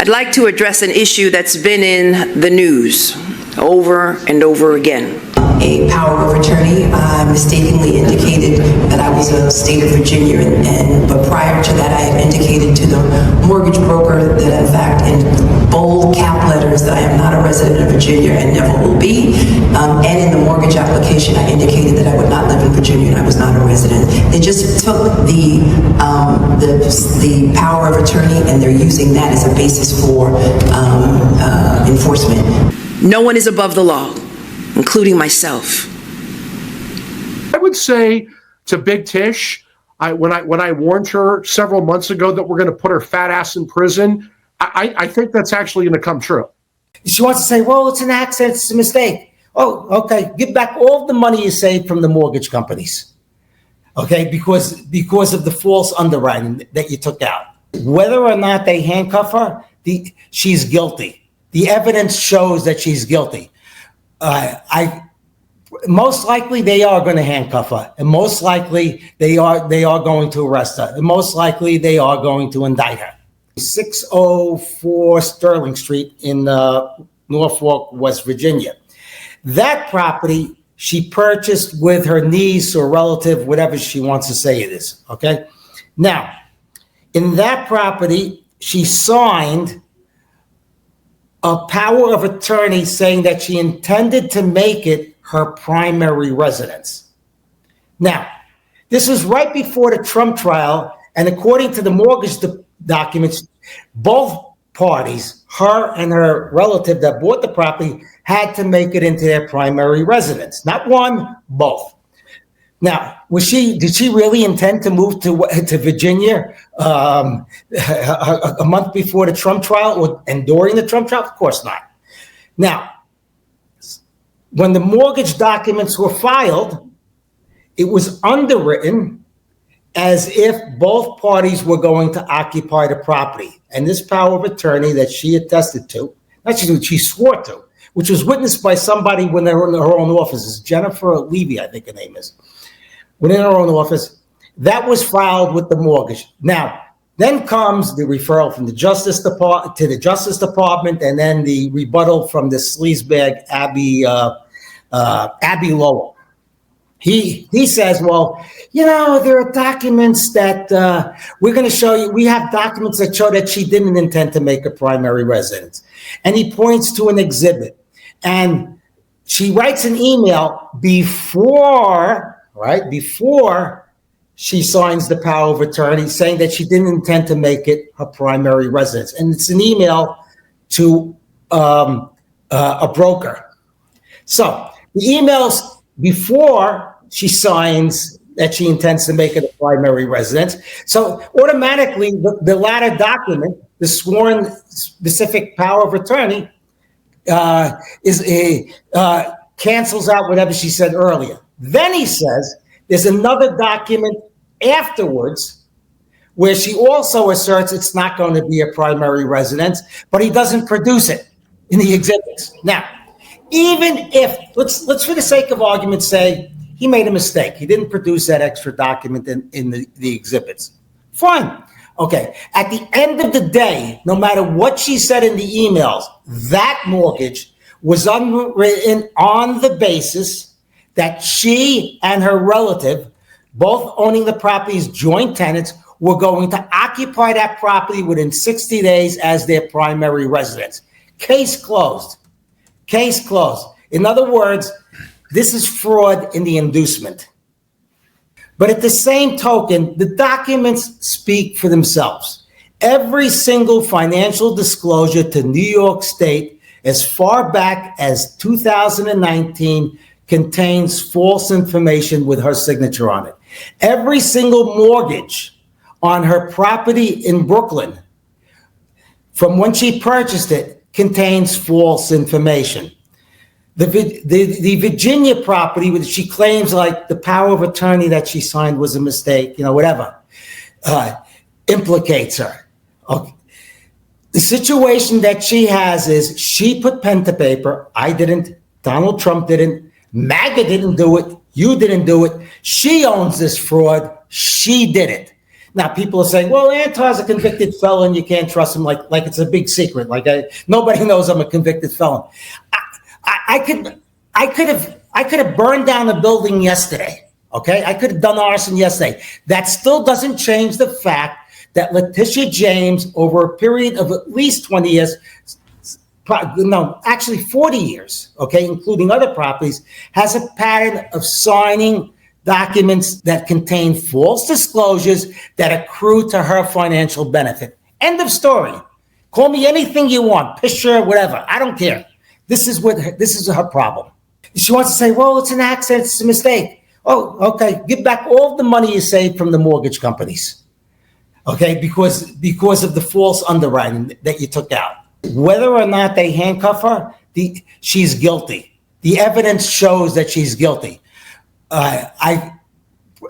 I'd like to address an issue that's been in the news over and over again. A power of attorney mistakenly indicated that I was a state of Virginia, but prior to that I had indicated to the mortgage broker that in fact in bold cap letters that I am not a resident of Virginia and never will be, and in the mortgage application I indicated that I would not live in Virginia and I was not a resident. They just took the power of attorney and they're using that as a basis for enforcement. No one is above the law, including myself. I would say to Big Tish, when I warned her several months ago that we're going to put her fat ass in prison, I think that's actually going to come true. She wants to say, well, it's an accident, it's a mistake. Oh, okay, give back all the money you saved from the mortgage companies. Okay, because of the false underwriting that you took out. Whether or not they handcuff her, she's guilty. The evidence shows that she's guilty. Most likely they are going to handcuff her, and most likely they are going to arrest her, and most likely they are going to indict her. 604 Sterling Street in Norfolk, West Virginia. That property she purchased with her niece or relative, whatever she wants to say it is. Okay. Now, in that property, she signed a power of attorney saying that she intended to make it her primary residence. Now, this was right before the Trump trial, and according to the mortgage documents, both parties, her and her relative that bought the property, had to make it into their primary residence. Not one, both. Now, did she really intend to move to Virginia a month before the Trump trial and during the Trump trial? Of course not. Now, when the mortgage documents were filed, it was underwritten as if both parties were going to occupy the property. And this power of attorney that she attested to, she swore to, which was witnessed by somebody when they were in her own offices, Jennifer Levy, I think her name is. Within her own office, that was filed with the mortgage. Now, then comes the referral from the Justice Department to the Justice Department, and then the rebuttal from the sleazebag Abby Lowell. He says, well, there are documents that we're going to show you. We have documents that show that she didn't intend to make a primary residence. And he points to an exhibit. And she writes an email before she signs the power of attorney saying that she didn't intend to make it her primary residence. And it's an email to a broker. So the emails before she signs that she intends to make it a primary residence. So automatically the latter document, the sworn specific power of attorney, cancels out whatever she said earlier. Then he says there's another document afterwards where she also asserts it's not going to be a primary residence, but he doesn't produce it in the exhibits. Now, even if, let's for the sake of argument say he made a mistake. He didn't produce that extra document in the exhibits. Fine. Okay. At the end of the day, no matter what she said in the emails, that mortgage was underwritten on the basis that she and her relative, both owning the property's joint tenants, were going to occupy that property within 60 days as their primary residence. Case closed. Case closed. In other words, this is fraud in the inducement. But at the same token, the documents speak for themselves. Every single financial disclosure to New York State as far back as 2019 contains false information with her signature on it. Every single mortgage on her property in Brooklyn from when she purchased it contains false information. The Virginia property, which she claims like the power of attorney that she signed was a mistake, whatever, implicates her. Okay. The situation that she has is she put pen to paper. I didn't. Donald Trump didn't. MAGA didn't do it. You didn't do it. She owns this fraud. She did it. Now, people are saying, well, Antar's a convicted felon. You can't trust him like it's a big secret. Nobody knows I'm a convicted felon. I could have burned down a building yesterday. Okay. I could have done arson yesterday. That still doesn't change the fact that Letitia James, over a period of at least 20 years, no, actually 40 years, okay, including other properties, has a pattern of signing documents that contain false disclosures that accrue to her financial benefit. End of story. Call me anything you want, picture, whatever. I don't care. This is her problem. She wants to say, well, it's an accident, it's a mistake. Oh, okay, give back all the money you saved from the mortgage companies. Okay, because of the false underwriting that you took out. Whether or not they handcuff her, she's guilty. The evidence shows that she's guilty.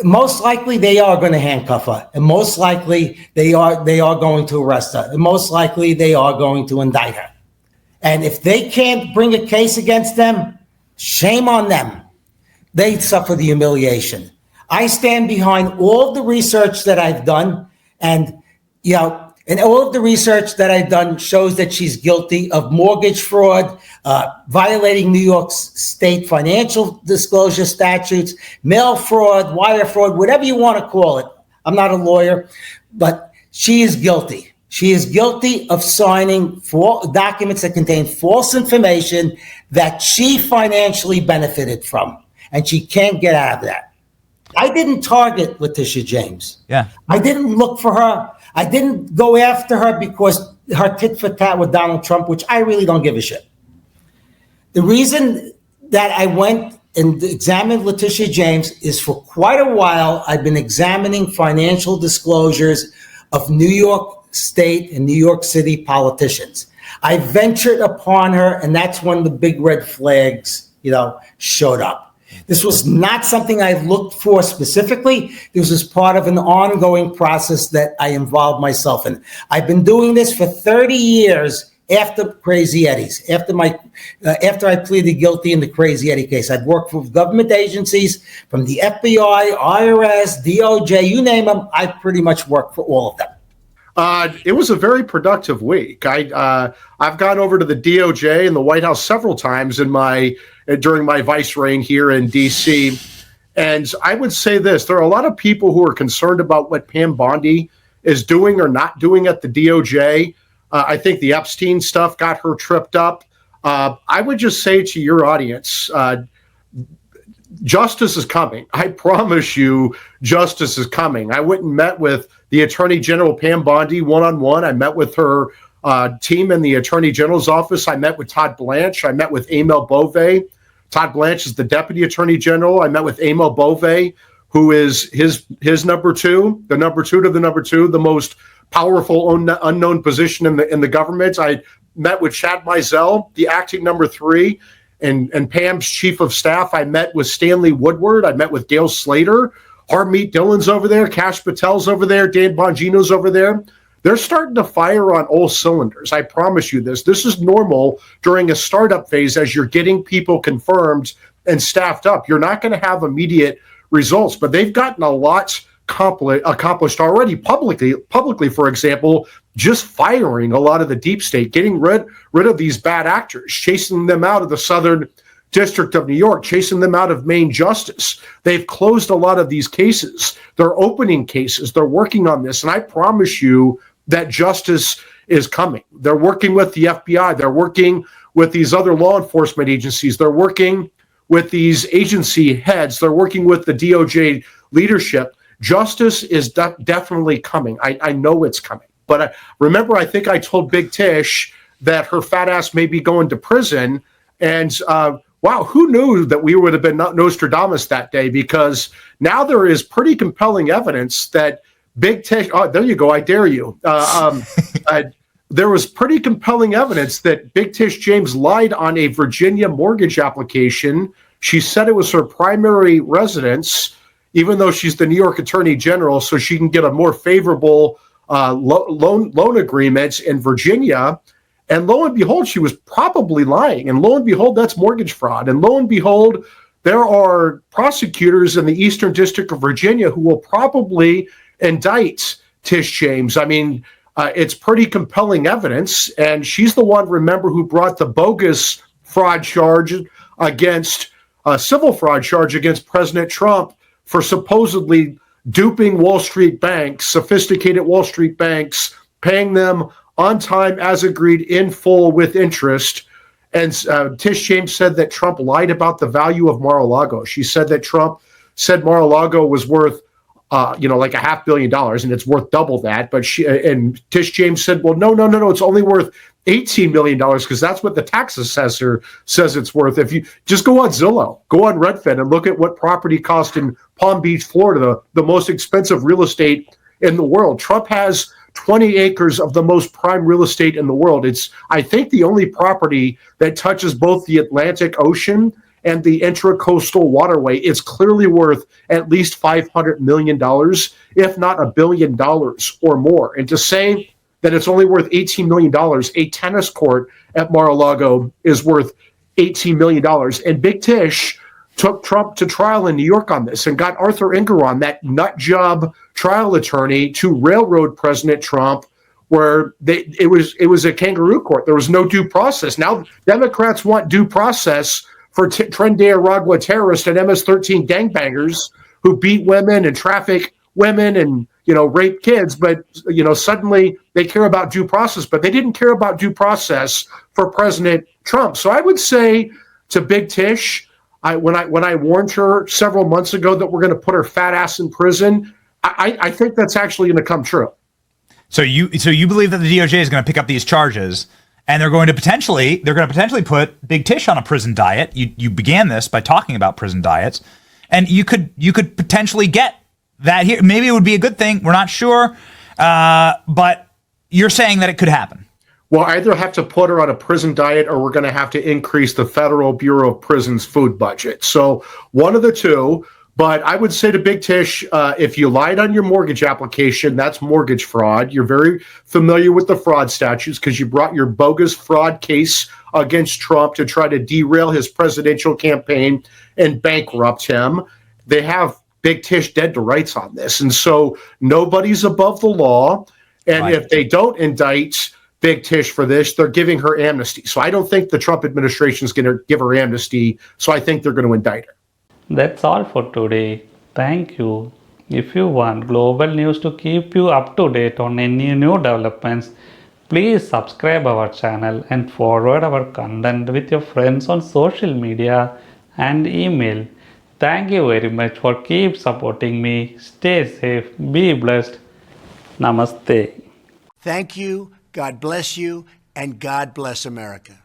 Most likely they are going to handcuff her, and most likely they are going to arrest her, and most likely they are going to indict her. And if they can't bring a case against them, shame on them. They suffer the humiliation. I stand behind all of the research that I've done, and all of the research that I've done shows that she's guilty of mortgage fraud, violating New York state financial disclosure statutes, mail fraud, wire fraud, whatever you want to call it. I'm not a lawyer, but she is guilty. She is guilty of signing documents that contain false information that she financially benefited from, and she can't get out of that. I didn't target Letitia James. Yeah. I didn't look for her. I didn't go after her because her tit for tat with Donald Trump, which I really don't give a shit. The reason that I went and examined Letitia James is for quite a while, I've been examining financial disclosures of New York State and New York City politicians. I ventured upon her, and that's when the big red flags, showed up. This was not something I looked for specifically. This was part of an ongoing process that I involved myself in. I've been doing this for 30 years after Crazy Eddie's, after I pleaded guilty in the Crazy Eddie case. I've worked for government agencies from the FBI, IRS, DOJ, you name them. I pretty much worked for all of them. It was a very productive week. I've gone over to the DOJ and the White House several times during my vice reign here in D.C. And I would say this: there are a lot of people who are concerned about what Pam Bondi is doing or not doing at the DOJ. I think the Epstein stuff got her tripped up. I would just say to your audience, justice is coming. I promise you, justice is coming. I went and met with the Attorney General Pam Bondi one-on-one. I met with her team in the Attorney General's office. I met with Todd Blanche. I met with Emil Bove. Todd Blanche is the Deputy Attorney General. I met with Emil Bove, who is his number two, the number two to the number two, the most powerful unknown position in the government. I met with Chad Mizell, the acting number three, and Pam's chief of staff. I met with Stanley Woodward. I met with Gail Slater. Harmeet Dillon's over there. Kash Patel's over there. Dan Bongino's over there. They're starting to fire on all cylinders. I promise you this. This is normal during a startup phase as you're getting people confirmed and staffed up. You're not going to have immediate results, but they've gotten a lot accomplished already publicly, for example, just firing a lot of the deep state, getting rid of these bad actors, chasing them out of the Southern District of New York, chasing them out of Maine Justice. They've closed a lot of these cases. They're opening cases. They're working on this. And I promise you that justice is coming. They're working with the FBI. They're working with these other law enforcement agencies. They're working with these agency heads. They're working with the DOJ leadership. Justice is definitely coming. I know it's coming. But remember, I think I told Big Tish that her fat ass may be going to prison. And wow, who knew that we would have been Nostradamus that day? Because now there is pretty compelling evidence that Big Tish, oh, there you go, I dare you. There was pretty compelling evidence that Big Tish James lied on a Virginia mortgage application. She said it was her primary residence, even though she's the New York Attorney General, so she can get a more favorable loan agreement in Virginia. And lo and behold, she was probably lying. And lo and behold, that's mortgage fraud. And lo and behold, there are prosecutors in the Eastern District of Virginia who will probably indict Tish James. I mean, it's pretty compelling evidence, and she's the one, remember, who brought the bogus fraud charge against civil fraud charge against President Trump for supposedly duping Wall Street banks, sophisticated Wall Street banks, paying them on time as agreed in full with interest. And Tish James said that Trump lied about the value of Mar-a-Lago. She said that Trump said Mar-a-Lago was worth like $500 million, and it's worth double that. But Tish James said, well, no, it's only worth $18 million because that's what the tax assessor says it's worth. If you just go on Zillow, go on Redfin, and look at what property cost in Palm Beach, Florida, the most expensive real estate in the world. Trump has 20 acres of the most prime real estate in the world. It's, I think, the only property that touches both the Atlantic Ocean and the intracoastal waterway. It's clearly worth at least $500 million, if not $1 billion or more. And to say that it's only worth $18 million, a tennis court at Mar-a-Lago is worth $18 million. And Big Tish took Trump to trial in New York on this and got Arthur Engeron, that nut job trial attorney, to railroad President Trump, where it was a kangaroo court. There was no due process. Now Democrats want due process for Tren de Aragua terrorists and MS-13 gangbangers who beat women and traffic women and rape kids. But suddenly they care about due process, but they didn't care about due process for President Trump. So I would say to Big Tish, when I warned her several months ago that we're going to put her fat ass in prison, I think that's actually going to come true. So you believe that the DOJ is going to pick up these charges, and they're going to potentially put Big Tish on a prison diet. You began this by talking about prison diets, and you could potentially get that here. Maybe it would be a good thing. We're not sure, but you're saying that it could happen. We'll either have to put her on a prison diet, or we're going to have to increase the Federal Bureau of Prisons food budget. So one of the two. But I would say to Big Tish, if you lied on your mortgage application, that's mortgage fraud. You're very familiar with the fraud statutes because you brought your bogus fraud case against Trump to try to derail his presidential campaign and bankrupt him. They have Big Tish dead to rights on this. And so nobody's above the law. And Right. If they don't indict Big Tish for this, they're giving her amnesty. So I don't think the Trump administration is going to give her amnesty. So I think they're going to indict her. That's all for today. Thank you. If you want global news to keep you up to date on any new developments, please subscribe our channel and forward our content with your friends on social media and email. Thank you very much for keep supporting me. Stay safe, be blessed. Namaste. Thank you, God bless you, and God bless America.